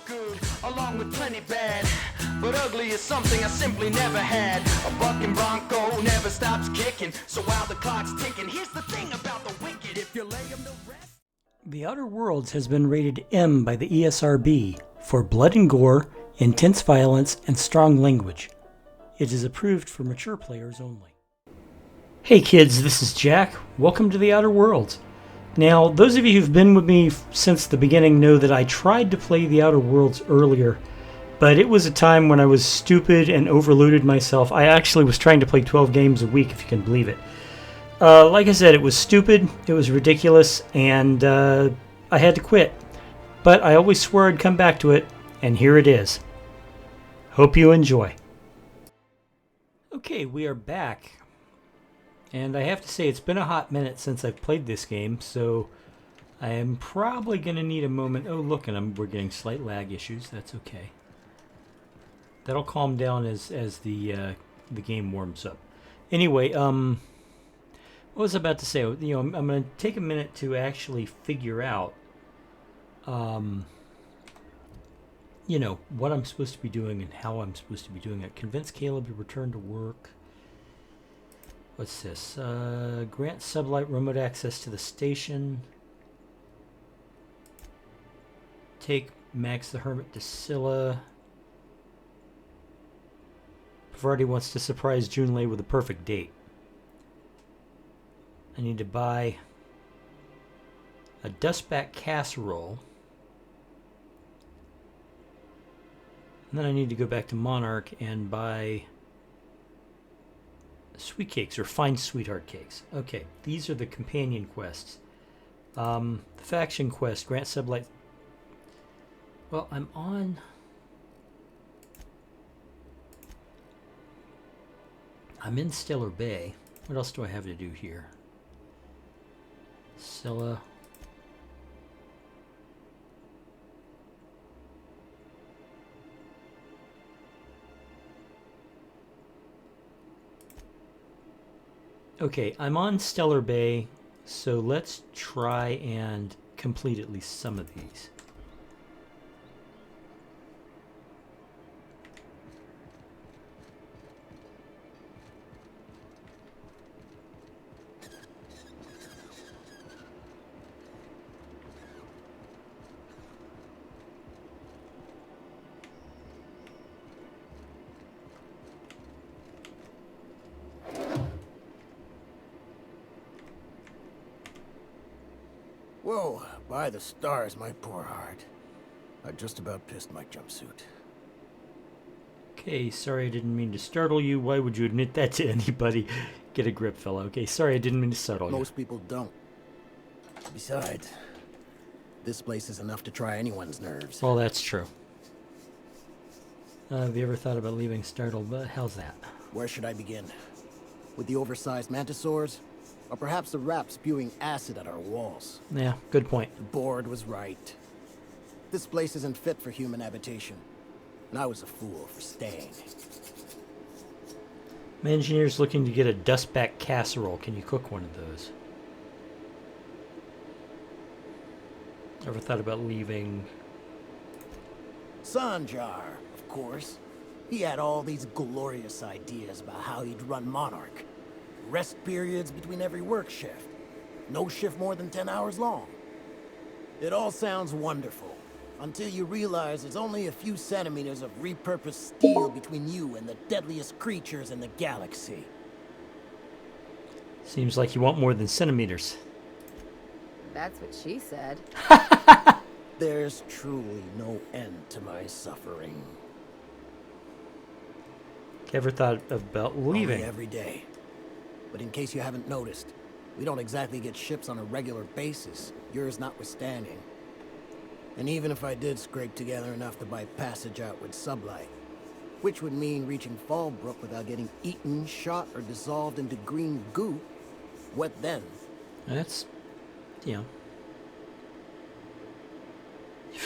good, along with plenty bad. But ugly is something I simply never had. A bucking bronco never stops kicking. So while the clock's ticking, here's the thing about the wicked. If you lay them to rest. The Outer Worlds has been rated M by the ESRB for blood and gore, intense violence, and strong language. It is approved for mature players only. Hey kids, this is Jack. Welcome to the Outer Worlds. Now, those of you who've been with me since the beginning know that I tried to play the Outer Worlds earlier, but it was a time when I was stupid and overloaded myself. I actually was trying to play 12 games a week, if you can believe it. Like I said, it was stupid, it was ridiculous, and I had to quit. But I always swore I'd come back to it, and here it is. Hope you enjoy. Okay, we are back. And I have to say, it's been a hot minute since I've played this game, so I am probably going to need a moment. Oh, look, and we're getting slight lag issues. That's okay. That'll calm down as the game warms up. Anyway, what was I about to say? I'm going to take a minute to actually figure out, what I'm supposed to be doing and how I'm supposed to be doing it. Convince Caleb to return to work. What's this? Grant sublight remote access to the station. Take Max the Hermit to Scylla. Pavarti wants to surprise Junlei with a perfect date. I need to buy a dustback casserole. And then I need to go back to Monarch and buy sweet cakes, or find sweetheart cakes. Okay, these are the companion quests. The faction quest, grant sublight. Well, I'm in Stellar Bay. What else do I have to do here? Scylla. Okay, I'm on Stellar Bay, so let's try and complete at least some of these. Whoa, by the stars, my poor heart. I just about pissed my jumpsuit. Okay, sorry I didn't mean to startle you. Why would you admit that to anybody? Get a grip, fella. Okay, sorry I didn't mean to startle you. Most people don't. Besides, this place is enough to try anyone's nerves. Well, that's true. Have you ever thought about leaving startled? But how's that? Where should I begin? With the oversized mantisaurs? Or perhaps the rap spewing acid at our walls? Yeah, good point. The board was right. This place isn't fit for human habitation. And I was a fool for staying. My engineer's looking to get a dustback casserole. Can you cook one of those? Ever thought about leaving? Sanjar, of course. He had all these glorious ideas about how he'd run Monarch. Rest periods between every work shift. No shift more than 10 hours long. It all sounds wonderful, until you realize there's only a few centimeters of repurposed steel between you and the deadliest creatures in the galaxy. Seems like you want more than centimeters. That's what she said. There's truly no end to my suffering. Ever thought about leaving? Only every day. But in case you haven't noticed, we don't exactly get ships on a regular basis, yours notwithstanding. And even if I did scrape together enough to buy passage out with sublight, which would mean reaching Fallbrook without getting eaten, shot, or dissolved into green goo, what then? That's, If you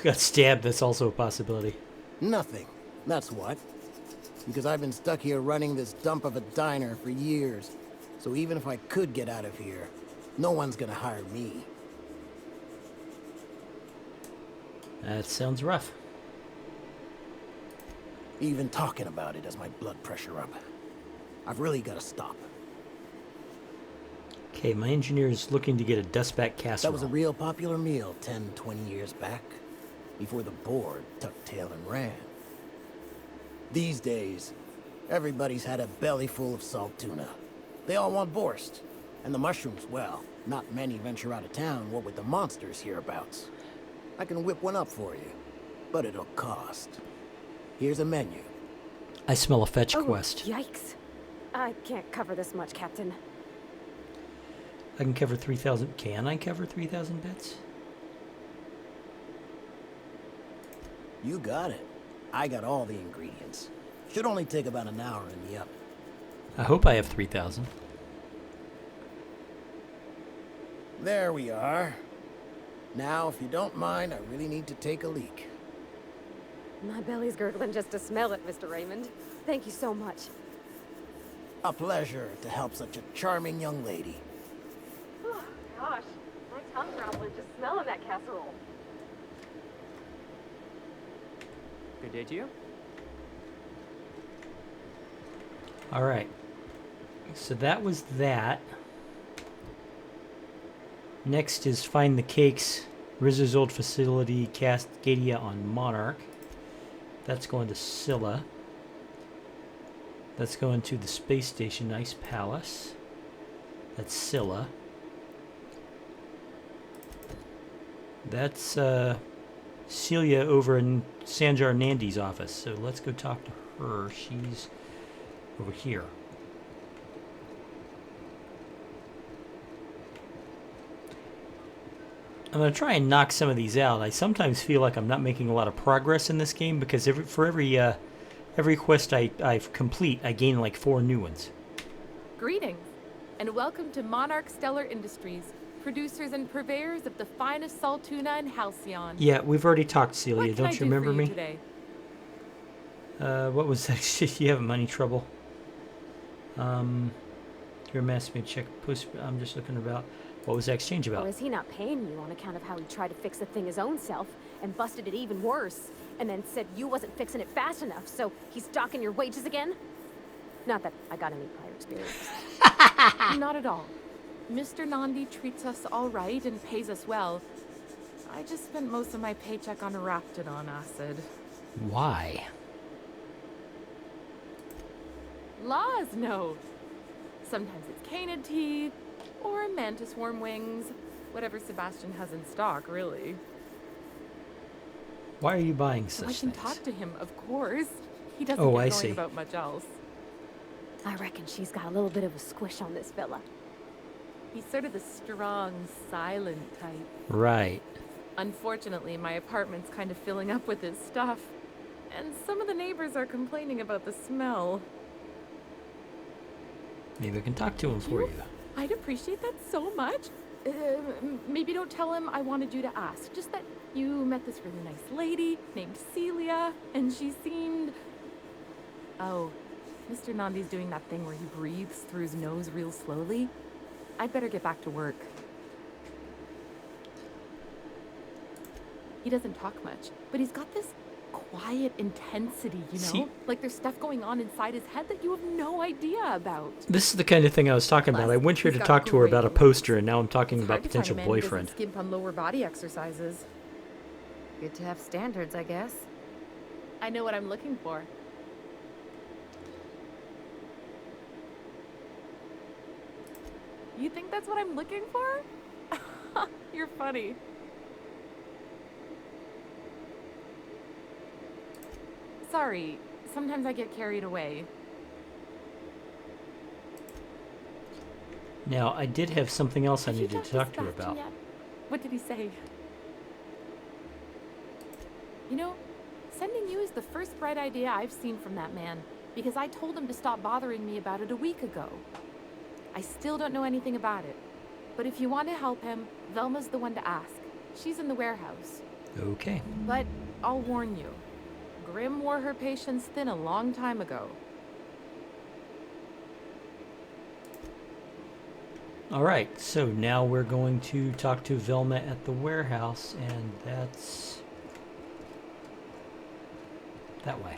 got stabbed, that's also a possibility. Nothing. That's what. Because I've been stuck here running this dump of a diner for years. So even if I could get out of here, no one's gonna hire me. That sounds rough. Even talking about it has my blood pressure up. I've really got to stop. Okay, my engineer is looking to get a dustback casserole. That was a real popular meal 10, 20 years back, before the board tucked tail and ran. These days, everybody's had a belly full of salt tuna. They all want borscht. And the mushrooms, well, not many venture out of town, what with the monsters hereabouts. I can whip one up for you, but it'll cost. Here's a menu. I smell a fetch Oh, quest. yikes. I can't cover this much, Captain. I can cover 3,000. Can I cover 3,000 bits? You got it. I got all the ingredients. Should only take about an hour in the oven. I hope I have 3,000. There we are. Now, if you don't mind, I really need to take a leak. My belly's gurgling just to smell it, Mr. Raymond. Thank you so much. A pleasure to help such a charming young lady. Oh, gosh. My tongue's rattling just smelling that casserole. Good day to you. All right. So that was that. Next is find the cakes. Rizzo's old facility, Cascadia on Monarch. That's going to Scylla. That's going to the space station, Ice Palace. That's Scylla. That's Celia over in Sanjar Nandi's office. So let's go talk to her. She's over here. I'm going to try and knock some of these out. I sometimes feel like I'm not making a lot of progress in this game because for every quest I complete, I gain like 4 new ones. Greetings, and welcome to Monarch Stellar Industries, producers and purveyors of the finest salt tuna in Halcyon. Yeah, we've already talked, Celia. What can I Don't you do remember for you me? today? What was that? You having money trouble? Your mass me check post. I'm just looking about. What was that exchange about? Or is he not paying you on account of how he tried to fix the thing his own self and busted it even worse, and then said you wasn't fixing it fast enough, so he's docking your wages again? Not that I got any prior experience. Not at all. Mr. Nandi treats us all right and pays us well. I just spent most of my paycheck on Raptidon acid. Why? Laws, no. Sometimes it's canid teeth, or mantis worm wings. Whatever Sebastian has in stock, really. Why are you buying So such I can things? talk to him, of course. He doesn't Oh, get I going see. about much else. I reckon she's got a little bit of a squish on this fella. He's sort of the strong, silent type. Right. Unfortunately, my apartment's kind of filling up with his stuff. And some of the neighbors are complaining about the smell. Maybe I can talk to him for you. I'd appreciate that so much. Maybe don't tell him I wanted you to ask. Just that you met this really nice lady named Celia, and she seemed... Oh, Mr. Nandi's doing that thing where he breathes through his nose real slowly. I'd better get back to work. He doesn't talk much, but he's got this quiet intensity, you know? See- Like there's stuff going on inside his head that you have no idea about. This is the kind of thing I was talking about. Plus, I went here he's to got talk to her about a great poster, and now I'm talking It's about hard to find a potential man who doesn't boyfriend. skimp on lower body exercises. Good to have standards, I guess. I know what I'm looking for. You think that's what I'm looking for? You're funny. Sorry, sometimes I get carried away. Now, I did have something else I Have you needed to talked talk to her Sebastian about. yet? What did he say? You know, sending you is the first bright idea I've seen from that man, because I told him to stop bothering me about it a week ago. I still don't know anything about it, but if you want to help him, Velma's the one to ask. She's in the warehouse. Okay. But I'll warn you, Grim wore her patience thin a long time ago. All right, so now we're going to talk to Velma at the warehouse, and that's that way.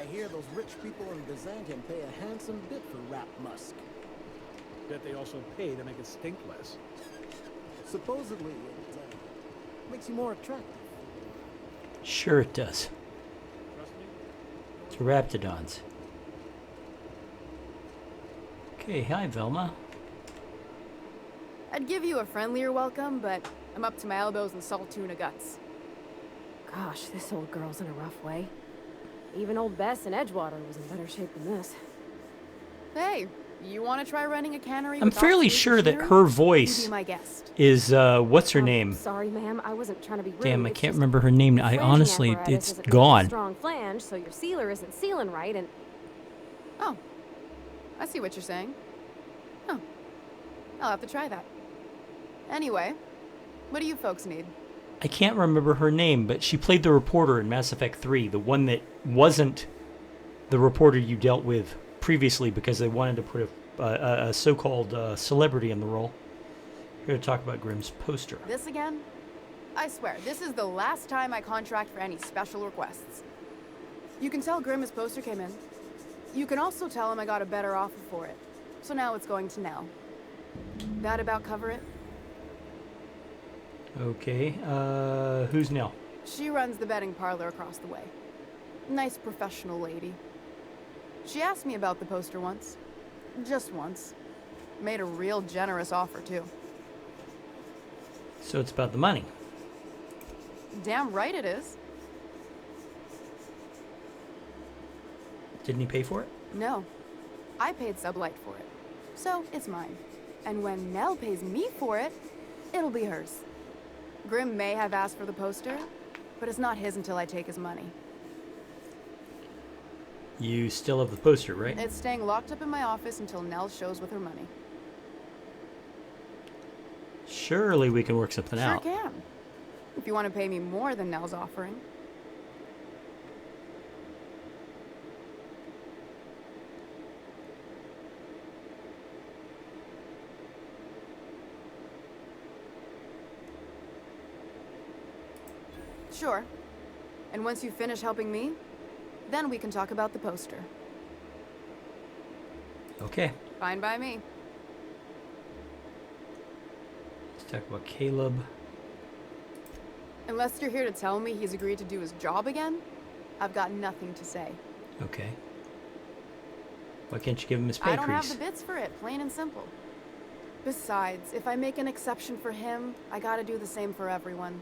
I hear those rich people in Byzantium pay a handsome bit for wrapped musk. Bet they also pay to make it stink less. Supposedly, it makes you more attractive. Sure it does. Trust me? To raptidons. Okay, hi Velma. I'd give you a friendlier welcome, but I'm up to my elbows in salt tuna guts. Gosh, this old girl's in a rough way. Even old Bess in Edgewater was in better shape than this. Hey, you want to try running a cannery? I'm with fairly obsolete sure that machinery? her You voice be my guest. is, what's her name? Sorry, ma'am. I wasn't trying to be rude. Damn, I It's can't just remember her name. the I flanging honestly, apparatus it's isn't really a gone. strong flange, so your sealer isn't sealing right, and Oh, I see what you're saying. Huh. I'll have to try that. Anyway, what do you folks need? I can't remember her name, but she played the reporter in Mass Effect 3, the one that wasn't the reporter you dealt with previously because they wanted to put a so-called celebrity in the role. We're going to talk about Grimm's poster. This again? I swear, this is the last time I contract for any special requests. You can tell Grimm his poster came in. You can also tell him I got a better offer for it. So now it's going to Nell. That about cover it? Okay, who's Nell? She runs the betting parlor across the way. Nice professional lady. She asked me about the poster once. Just once. Made a real generous offer, too. So it's about the money. Damn right it is. Didn't he pay for it? No. I paid Sublight for it. So it's mine. And when Nell pays me for it, it'll be hers. Grimm may have asked for the poster, but it's not his until I take his money. You still have the poster, right? It's staying locked up in my office until Nell shows with her money. Surely we can work something Sure out. can. If you want to pay me more than Nell's offering. Sure. And once you finish helping me, then we can talk about the poster. Okay, Fine by me. let's talk about Caleb. Unless you're here to tell me he's agreed to do his job again, I've got nothing to say. Okay. Why can't you give him his pay I don't have increase? the bits for it, plain and simple. Besides, if I make an exception for him, I gotta do the same for everyone.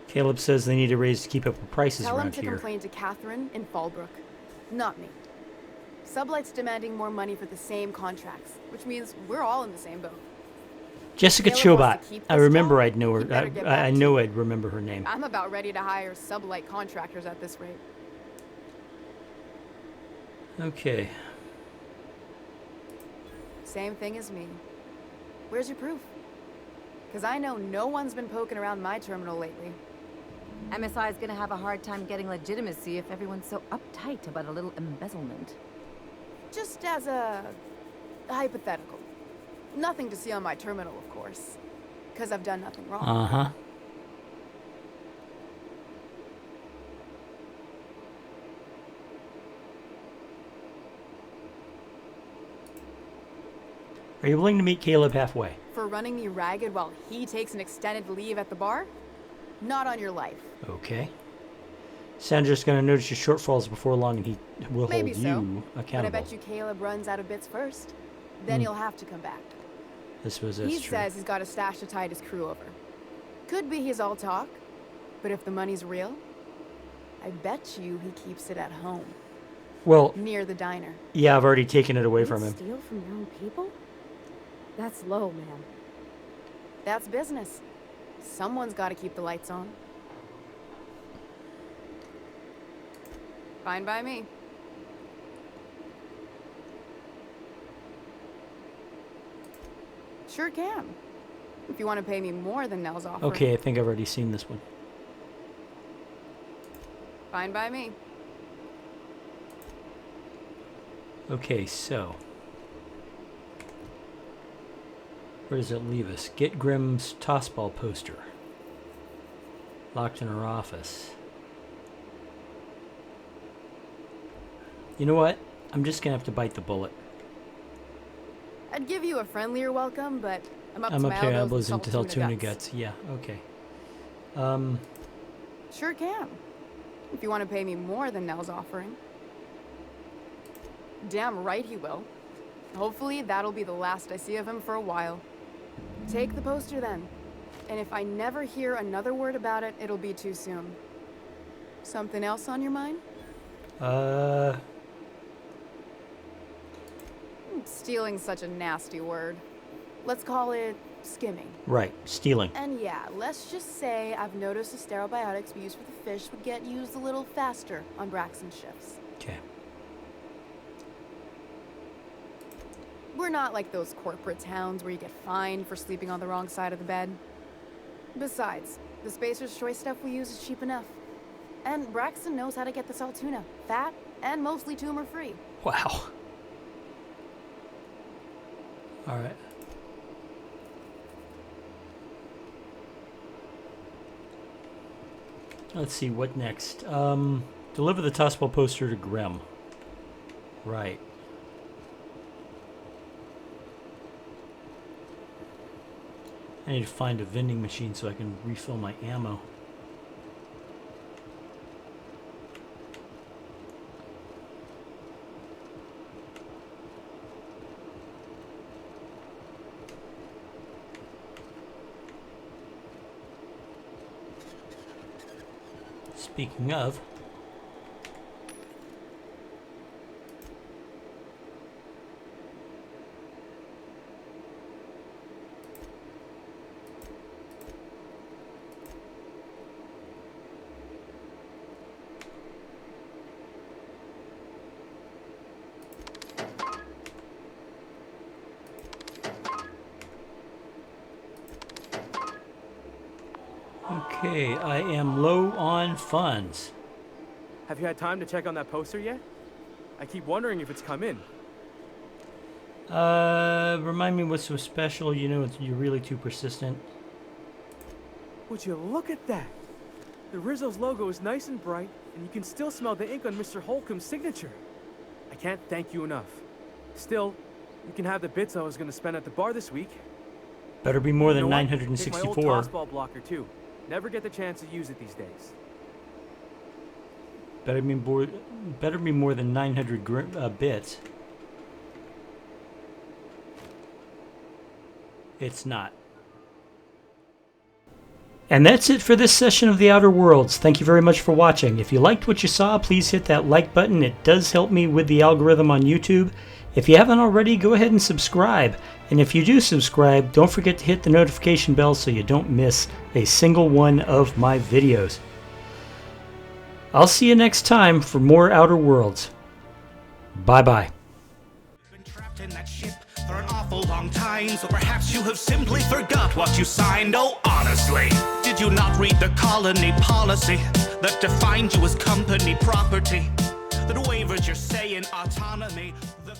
Caleb says they need a raise to keep up with prices Tell him around to here. complain to Catherine in Fallbrook, not me. Sublight's demanding more money for the same contracts, which means we're all in the same boat. Jessica Caleb wants Chobot. to keep I this remember job, I'd know her. he better get I back know to I'd remember her name. I'm about ready to hire Sublight contractors at this rate. Okay. Same thing as me. Where's your proof? Because I know no one's been poking around my terminal lately. MSI is going to have a hard time getting legitimacy if everyone's so uptight about a little embezzlement. Just as a hypothetical. Nothing to see on my terminal, of course. Because I've done nothing wrong. Uh-huh. Are you willing to meet Caleb halfway? For running me ragged while he takes an extended leave at the bar? Not on your life. Okay. Sandra's going to notice your shortfalls before long, and he will Maybe hold so. you But I accountable. bet you Caleb runs out of bits first. Then he'll have to come back. This was He true. says he's got a stash to tide his crew over. Could be he's all talk, but if the money's real, I bet you he keeps it at home, Well, near the diner. yeah, I've already taken it away you from him. steal from your own people? That's low, man. That's business. Someone's got to keep the lights on. Fine by me. Sure can. If you want to pay me more than Nell's offer. Okay, I think I've already seen this one. Fine by me. Okay, so. Where does it leave us? Get Grimm's tossball poster. Locked in her office. You know what? I'm just gonna have to bite the bullet. I'd give you a friendlier welcome, but I'm up I'm to up my to elbows elbows in into tuna guts. guts. Yeah, okay. Sure can. If you want to pay me more than Nell's offering. Damn right he will. Hopefully that'll be the last I see of him for a while. Take the poster then. And if I never hear another word about it, it'll be too soon. Something else on your mind? Stealing's such a nasty word. Let's call it skimming. Right, stealing. And yeah, let's just say I've noticed the stereobiotics we use for the fish would get used a little faster on Braxton shifts. Okay. We're not like those corporate towns where you get fined for sleeping on the wrong side of the bed. Besides, the Spacer's Choice stuff we use is cheap enough. And Braxton knows how to get the salt tuna, fat and mostly tumor-free. Wow. Alright. Let's see, what next? Deliver the Tossball poster to Grimm. Right. I need to find a vending machine so I can refill my ammo. Speaking of, okay, I am low on funds. Have you had time to check on that poster yet? I keep wondering if it's come in. Remind me what's so special. You know, you're really too persistent. Would you look at that? The Rizzo's logo is nice and bright, and you can still smell the ink on Mr. Holcomb's signature. I can't thank you enough. Still, you can have the bits I was going to spend at the bar this week. Better be more You than know what? 964. Take my old tossball blocker too. Never get the chance to use it these days. Better be more than 900 bits. It's not. And that's it for this session of The Outer Worlds. Thank you very much for watching. If you liked what you saw, please hit that like button. It does help me with the algorithm on YouTube. If you haven't already, go ahead and subscribe. And if you do subscribe, don't forget to hit the notification bell so you don't miss a single one of my videos. I'll see you next time for more Outer Worlds. Bye-bye. Been trapped in that ship for an awful long time, so perhaps you have simply forgot what you signed. Oh, honestly, did you not read the colony policy that defined you as company property? That waivers your say in autonomy? The